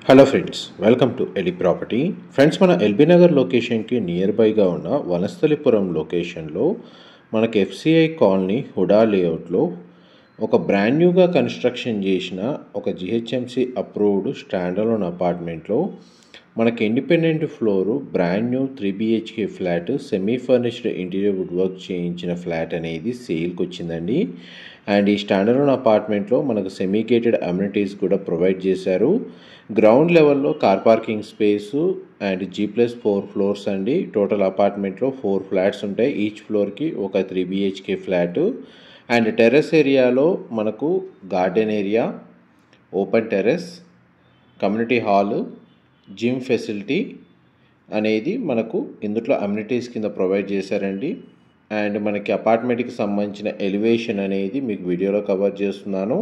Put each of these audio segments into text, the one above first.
Hello friends, welcome to ఎలి property. Friends, మన LB Nagar లొకేషన్కి నియర్ బైగా ఉన్న వనస్థలిపురం లొకేషన్లో మనకి ఎఫ్సిఐ కాలనీ హుడా లేఅవుట్లో ఒక బ్రాండ్ న్యూగా కన్స్ట్రక్షన్ చేసిన ఒక జిహెచ్ఎంసి అప్రూవ్డ్ స్టాండర్లోన్ అపార్ట్మెంట్లో మనకి independent floor brand new 3 BHK flat semi furnished interior wood work చేయించిన ఫ్లాట్ అనేది సేల్కి వచ్చిందండి. అండ్ ఈ స్టాండర్లోన్ అపార్ట్మెంట్లో మనకు సెమీ గేటెడ్ అమ్యూనిటీస్ కూడా ప్రొవైడ్ చేశారు. గ్రౌండ్ లెవెల్లో car parking space and G+4 floors అండి. టోటల్ అపార్ట్మెంట్లో 4 ఫ్లాట్స్ ఉంటాయి. ఈచ్ ఫ్లోర్కి ఒక 3 BHK ఫ్లాటు. అండ్ టెర్రస్ ఏరియాలో మనకు garden area, open terrace, community hall, gym facility అనేది మనకు ఇందులో అమ్యూనిటీస్ కింద ప్రొవైడ్ చేశారండి. అండ్ మనకి అపార్ట్మెంట్కి సంబంధించిన ఎలివేషన్ అనేది మీకు వీడియోలో కవర్ చేస్తున్నాను.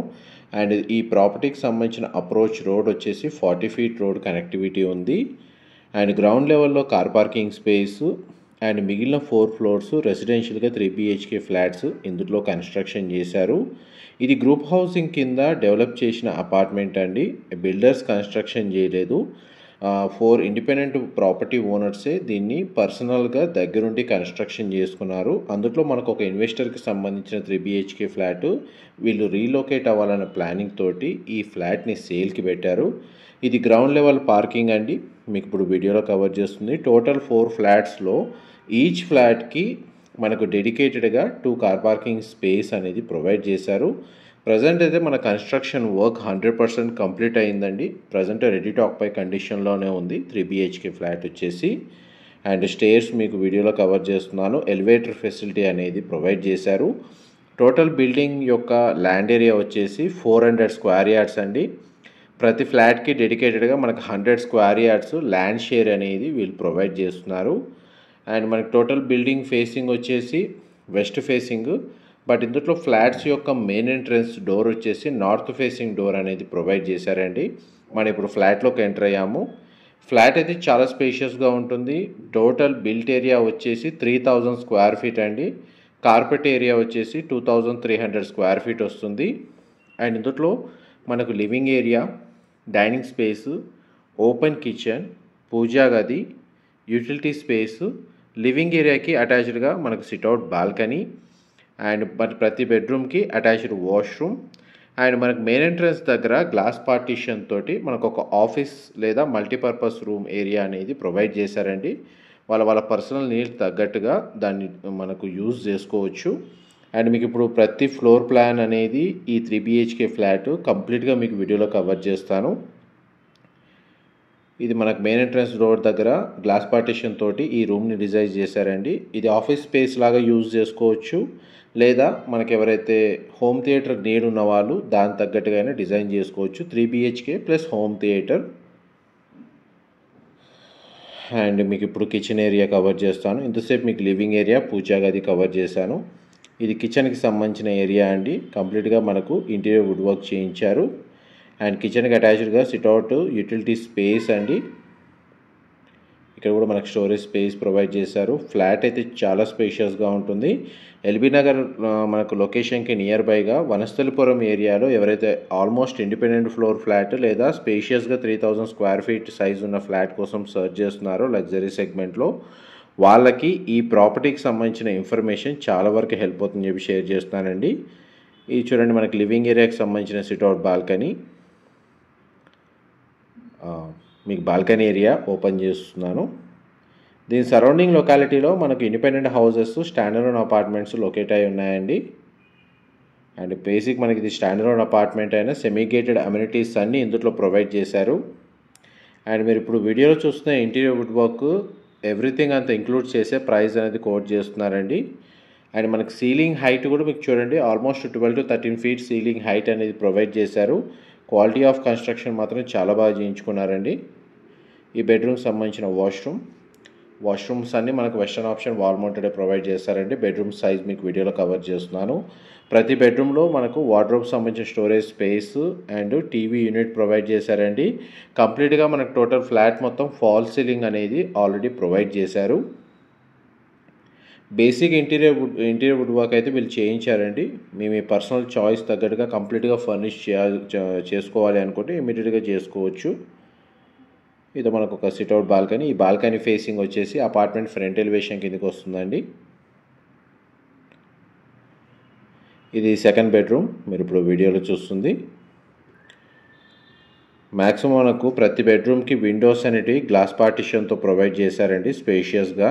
అండ్ ఈ ప్రాపర్టీకి సంబంధించిన అప్రోచ్ రోడ్ వచ్చేసి 40 feet రోడ్ కనెక్టివిటీ ఉంది. అండ్ గ్రౌండ్ లెవెల్లో కార్ పార్కింగ్ స్పేసు అండ్ మిగిలిన 4 ఫ్లోర్స్ రెసిడెన్షియల్గా 3 BHK ఫ్లాట్స్ ఇందులో కన్స్ట్రక్షన్ చేశారు. ఇది గ్రూప్ హౌసింగ్ కింద డెవలప్ చేసిన అపార్ట్మెంట్ అండి. బిల్డర్స్ కన్స్ట్రక్షన్ చేయలేదు. 4 ఇండిపెండెంట్ ప్రాపర్టీ ఓనర్సే దీన్ని పర్సనల్గా దగ్గరుండి కన్స్ట్రక్షన్ చేసుకున్నారు. అందులో మనకు ఒక ఇన్వెస్టర్కి సంబంధించిన 3 BHK ఫ్లాట్ వీళ్ళు రీలొకేట్ అవ్వాలన్న ప్లానింగ్ తోటి ఈ ఫ్లాట్ని సేల్కి పెట్టారు. ఇది గ్రౌండ్ లెవెల్ పార్కింగ్ అండి, మీకు ఇప్పుడు వీడియోలో కవర్ చేస్తుంది. టోటల్ 4 ఫ్లాట్స్లో ఈచ్ ఫ్లాట్కి మనకు డెడికేటెడ్గా 2 కార్ పార్కింగ్ స్పేస్ అనేది ప్రొవైడ్ చేశారు. ప్రజెంట్ అయితే మన కన్స్ట్రక్షన్ వర్క్ 100% కంప్లీట్ అయిందండి. ప్రజెంట్ రెడీ టు ఆక్యుపై కండిషన్లోనే ఉంది 3 BHK ఫ్లాట్ వచ్చేసి. అండ్ స్టేర్స్ మీకు వీడియోలో కవర్ చేస్తున్నాను. ఎలివేటర్ ఫెసిలిటీ అనేది ప్రొవైడ్ చేశారు. టోటల్ బిల్డింగ్ యొక్క ల్యాండ్ ఏరియా వచ్చేసి 400 స్క్వేర్ యార్డ్స్ అండి. ప్రతి ఫ్లాట్కి డెడికేటెడ్గా మనకు 100 స్క్వేర్ యార్డ్స్ ల్యాండ్ షేర్ అనేది వీళ్ళు ప్రొవైడ్ చేస్తున్నారు. అండ్ మనకి టోటల్ బిల్డింగ్ ఫేసింగ్ వచ్చేసి వెస్ట్ ఫేసింగ్. బట్ ఇందులో ఫ్లాట్స్ యొక్క మెయిన్ ఎంట్రన్స్ డోర్ వచ్చేసి నార్త్ ఫేసింగ్ డోర్ అనేది ప్రొవైడ్ చేశారండి. మనం ఇప్పుడు ఫ్లాట్లోకి ఎంటర్ అయ్యాము. ఫ్లాట్ అయితే చాలా స్పేషియస్గా ఉంటుంది. టోటల్ బిల్ట్ ఏరియా వచ్చేసి 3000 స్క్వేర్ ఫీట్ అండి. కార్పెట్ ఏరియా వచ్చేసి 2300 స్క్వేర్ ఫీట్ వస్తుంది. అండ్ ఇందులో మనకు living area, dining space, open kitchen, puja గది, యూటిలిటీ స్పేసు, లివింగ్ ఏరియాకి అటాచ్డ్గా మనకు సిట్అవుట్ బాల్కనీ అండ్ ప్రతి బెడ్రూమ్కి అటాచ్డ్ వాష్రూమ్. అండ్ మనకు మెయిన్ ఎంట్రన్స్ దగ్గర గ్లాస్ పార్టీషన్ తోటి మనకు ఒక ఆఫీస్ లేదా మల్టీపర్పస్ రూమ్ ఏరియా అనేది ప్రొవైడ్ చేశారండి. వాళ్ళ పర్సనల్ నీడ్స్ తగ్గట్టుగా దాన్ని మనకు యూజ్ చేసుకోవచ్చు. అండ్ మీకు ఇప్పుడు ప్రతి ఫ్లోర్ ప్లాన్ అనేది ఈ 3 BHK ఫ్లాట్ కంప్లీట్గా మీకు వీడియోలో కవర్ చేస్తాను. ఇది మనకు మెయిన్ ఎంట్రన్స్ డోర్ దగ్గర గ్లాస్ పార్టీషన్ తోటి ఈ రూమ్ని డిజైన్ చేశారండి. ఇది ఆఫీస్ స్పేస్ లాగా యూజ్ చేసుకోవచ్చు, లేదా మనకి ఎవరైతే హోమ్ థియేటర్ నీడ్ ఉన్న వాళ్ళు దాని తగ్గట్టుగా డిజైన్ చేసుకోవచ్చు. 3 BHK plus home theatre. And మీకు ఇప్పుడు కిచెన్ ఏరియా కవర్ చేస్తాను. ఇంతసేపు మీకు లివింగ్ ఏరియా, పూజా గది కవర్ చేశాను. ఇది కిచెన్కి సంబంధించిన ఏరియా అండి. కంప్లీట్గా మనకు ఇంటీరియర్ వుడ్ వర్క్ చేయించారు. అండ్ కిచెన్కి అటాచ్డ్గా సిట్అవుట్, యూటిలిటీ స్పేస్ అండి. ఇక్కడ కూడా మనకు స్టోరేజ్ స్పేస్ ప్రొవైడ్ చేశారు. ఫ్లాట్ అయితే చాలా స్పేషియస్గా ఉంటుంది. ఎల్బీ నగర్ మనకు లొకేషన్కి నియర్ బైగా వనస్థలిపురం ఏరియాలో ఎవరైతే ఆల్మోస్ట్ ఇండిపెండెంట్ ఫ్లోర్ ఫ్లాట్ లేదా స్పేషియస్గా 3000 స్క్వేర్ ఫీట్ సైజ్ ఉన్న ఫ్లాట్ కోసం సర్చ్ చేస్తున్నారో లగ్జరీ సెగ్మెంట్లో, వాళ్ళకి ఈ ప్రాపర్టీకి సంబంధించిన ఇన్ఫర్మేషన్ చాలా వరకు హెల్ప్ అవుతుందని చెప్పి షేర్ చేస్తున్నానండి. ఇది చూడండి, మనకి లివింగ్ ఏరియాకి సంబంధించిన సిట్అవుట్ బాల్కనీ. మీకు బాల్కనీ ఏరియా ఓపెన్ చేస్తున్నాను. దీని సరౌండింగ్ లొకాలిటీలో మనకు independent houses, standard apartments locate అయి ఉన్నాయండి. అండ్ బేసిక్ మనకి ఇది స్టాండర్డ్ అపార్ట్మెంట్ అయినా సెమీ గేటెడ్ అమ్యూనిటీస్ అన్నీ ఇందులో ప్రొవైడ్ చేశారు. అండ్ మీరు ఇప్పుడు వీడియోలో చూస్తున్న ఇంటీరియర్ వుడ్ వర్క్ ఎవ్రీథింగ్ అంతా ఇంక్లూడ్ చేసే ప్రైస్ అనేది కోట్ చేస్తున్నారండి. అండ్ మనకి సీలింగ్ హైట్ కూడా మీకు చూడండి almost 12 to 13 feet ceiling height అనేది ప్రొవైడ్ చేశారు. క్వాలిటీ ఆఫ్ కన్స్ట్రక్షన్ మాత్రం చాలా బాగా చేయించుకున్నారండి. ఈ బెడ్రూమ్కి సంబంధించిన వాష్రూమ్స్ అన్నీ మనకు western option wall mounted provide చేస్తారండి. బెడ్రూమ్ సైజ్ మీకు వీడియోలో కవర్ చేస్తున్నాను. ప్రతి బెడ్రూమ్లో మనకు వార్డ్రోబ్ సంబంధించిన storage space and TV unit provide చేశారండి. కంప్లీట్గా మనకు టోటల్ ఫ్లాట్ మొత్తం ఫాల్ సీలింగ్ అనేది ఆల్రెడీ ప్రొవైడ్ చేశారు. బేసిక్ ఇంటీరియర్ వుడ్ వర్క్ అయితే వీళ్ళు చేయించారండి. మీ పర్సనల్ చాయిస్ తగ్గట్టుగా కంప్లీట్గా ఫర్నిష్ చేసుకోవాలి అనుకుంటే ఇమీడియట్గా చేసుకోవచ్చు. ఇది మనకు ఒక సిట్అవుట్ బాల్కనీ. ఈ బాల్కనీ ఫేసింగ్ వచ్చేసి అపార్ట్మెంట్ ఫ్రంట్ ఎలివేషన్ కిందకి వస్తుందండి. ఇది సెకండ్ బెడ్రూమ్, మీరు ఇప్పుడు వీడియోలో చూస్తుంది. మ్యాక్సిమం మనకు ప్రతి బెడ్రూమ్కి విండోస్ అనేటివి గ్లాస్ పార్టిషన్తో ప్రొవైడ్ చేశారండి. స్పేషియస్గా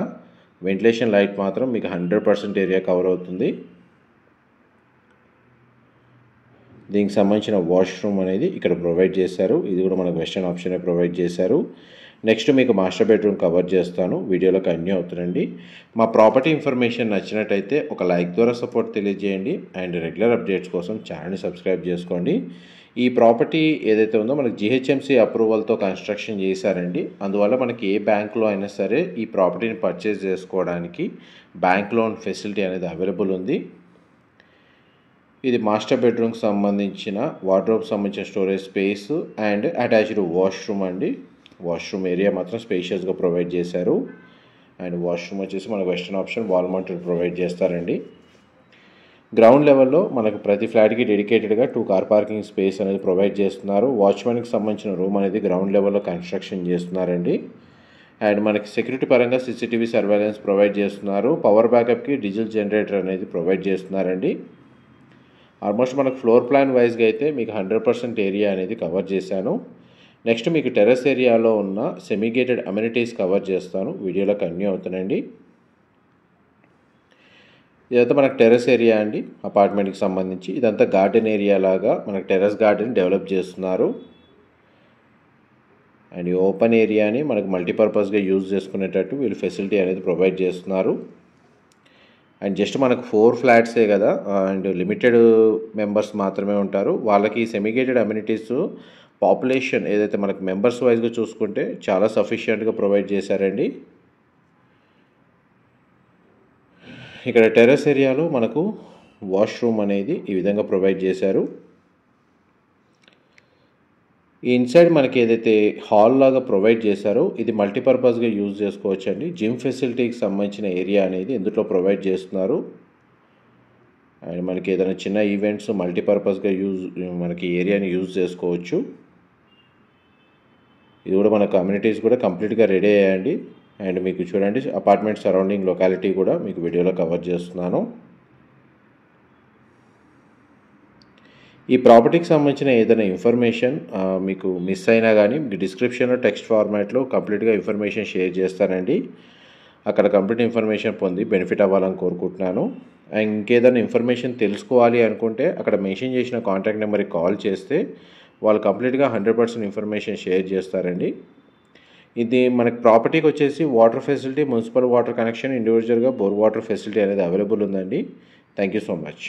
వెంటిలేషన్ లైట్ మాత్రం మీకు 100% ఏరియా కవర్ అవుతుంది. దీనికి సంబంధించిన వాష్రూమ్ అనేది ఇక్కడ ప్రొవైడ్ చేశారు. ఇది కూడా మనకు వెస్టర్న్ ఆప్షనే ప్రొవైడ్ చేశారు. నెక్స్ట్ మీకు మాస్టర్ బెడ్రూమ్ కవర్ చేస్తాను, వీడియోలో కంటిన్యూ అవుతుందండి. మా ప్రాపర్టీ ఇన్ఫర్మేషన్ నచ్చినట్టయితే ఒక లైక్ ద్వారా సపోర్ట్ తెలియజేయండి అండ్ రెగ్యులర్ అప్డేట్స్ కోసం ఛానల్ని సబ్స్క్రైబ్ చేసుకోండి. ఈ ప్రాపర్టీ ఏదైతే ఉందో మనకి జిహెచ్ఎంసీ అప్రూవల్తో కన్స్ట్రక్షన్ చేశారండి. అందువల్ల మనకి ఏ బ్యాంక్లో అయినా సరే ఈ ప్రాపర్టీని పర్చేస్ చేసుకోవడానికి బ్యాంక్ లోన్ ఫెసిలిటీ అనేది అవైలబుల్ ఉంది. ఇది మాస్టర్ బెడ్రూమ్కి సంబంధించిన వార్డ్రోబ్ సంబంధించిన storage space and attached washroom అండి. వాష్రూమ్ ఏరియా మాత్రం స్పేషియస్గా ప్రొవైడ్ చేశారు. అండ్ వాష్రూమ్ వచ్చేసి మనకు western option wall mounted provide చేస్తారండి. గ్రౌండ్ లెవెల్లో మనకు ప్రతి ఫ్లాట్కి డెడికేటెడ్గా 2 కార్ పార్కింగ్ స్పేస్ అనేది ప్రొవైడ్ చేస్తున్నారు. వాచ్మెన్కి సంబంధించిన రూమ్ అనేది గ్రౌండ్ లెవెల్లో కన్స్ట్రక్షన్ చేస్తున్నారండి. అండ్ మనకి సెక్యూరిటీ పరంగా CCTV సర్వేలెన్స్ ప్రొవైడ్ చేస్తున్నారు. పవర్ బ్యాకప్కి డీజిల్ జనరేటర్ అనేది ప్రొవైడ్ చేస్తున్నారండి. ఆల్మోస్ట్ మనకు ఫ్లోర్ ప్లాన్ వైజ్గా అయితే మీకు 100% ఏరియా అనేది కవర్ చేశాను. నెక్స్ట్ మీకు టెర్రస్ ఏరియాలో ఉన్న సెమీగేటెడ్ అమ్యూనిటీస్ కవర్ చేస్తాను, వీడియోలో కంటిన్యూ అవుతానండి. ఇదంతా మనకు టెర్రస్ ఏరియా అండి అపార్ట్మెంట్కి సంబంధించి. ఇదంతా గార్డెన్ ఏరియా లాగా మనకు టెర్రస్ గార్డెన్ డెవలప్ చేస్తున్నారు. అండ్ ఈ ఓపెన్ ఏరియాని మనకు మల్టీపర్పస్గా యూజ్ చేసుకునేటట్టు వీళ్ళు ఫెసిలిటీ అనేది ప్రొవైడ్ చేస్తున్నారు. అండ్ జస్ట్ మనకు 4 ఫ్లాట్సే కదా, అండ్ లిమిటెడ్ మెంబర్స్ మాత్రమే ఉంటారు. వాళ్ళకి సెమీగేటెడ్ అమ్యూనిటీస్ పాపులేషన్ ఏదైతే మనకు మెంబర్స్ వైజ్గా చూసుకుంటే చాలా సఫిషియెంట్గా ప్రొవైడ్ చేశారండి. ఇక్కడ టెర్రస్ ఏరియాలో మనకు వాష్రూమ్ అనేది ఈ విధంగా ప్రొవైడ్ చేశారు. ఈ ఇన్సైడ్ మనకి ఏదైతే హాల్ లాగా ప్రొవైడ్ చేశారో ఇది మల్టీపర్పస్గా యూజ్ చేసుకోవచ్చు అండి. జిమ్ ఫెసిలిటీకి సంబంధించిన ఏరియా అనేది ఇందులో ప్రొవైడ్ చేస్తున్నారు. అండ్ మనకి ఏదైనా చిన్న ఈవెంట్స్ మల్టీపర్పస్గా మనకి ఏరియాని యూజ్ చేసుకోవచ్చు. ఇది కూడా మన కమ్యూనిటీస్ కూడా కంప్లీట్గా రెడీ అయ్యాయండి. అండ్ మీకు చూడండి అపార్ట్మెంట్ సరౌండింగ్ లొకాలిటీ కూడా మీకు వీడియోలో కవర్ చేస్తున్నాను. ఈ ప్రాపర్టీకి సంబంధించిన ఏదైనా ఇన్ఫర్మేషన్ మీకు మిస్ అయినా కానీ మీకు డిస్క్రిప్షన్లో టెక్స్ట్ ఫార్మాట్లో కంప్లీట్గా ఇన్ఫర్మేషన్ షేర్ చేస్తానండి. అక్కడ కంప్లీట్ ఇన్ఫర్మేషన్ పొంది బెనిఫిట్ అవ్వాలని కోరుకుంటున్నాను. అండ్ ఇంకేదైనా ఇన్ఫర్మేషన్ తెలుసుకోవాలి అనుకుంటే అక్కడ మెన్షన్ చేసిన కాంటాక్ట్ నెంబర్కి కాల్ చేస్తే వాళ్ళు కంప్లీట్గా 100% ఇన్ఫర్మేషన్ షేర్ చేస్తారండి. ఇది మనకి ప్రాపర్టీకి వచ్చేసి water facility, municipal water connection, ఇండివిజువల్గా బోర్ వాటర్ ఫెసిలిటీ అనేది అవైలబుల్ ఉందండి. Thank you so much.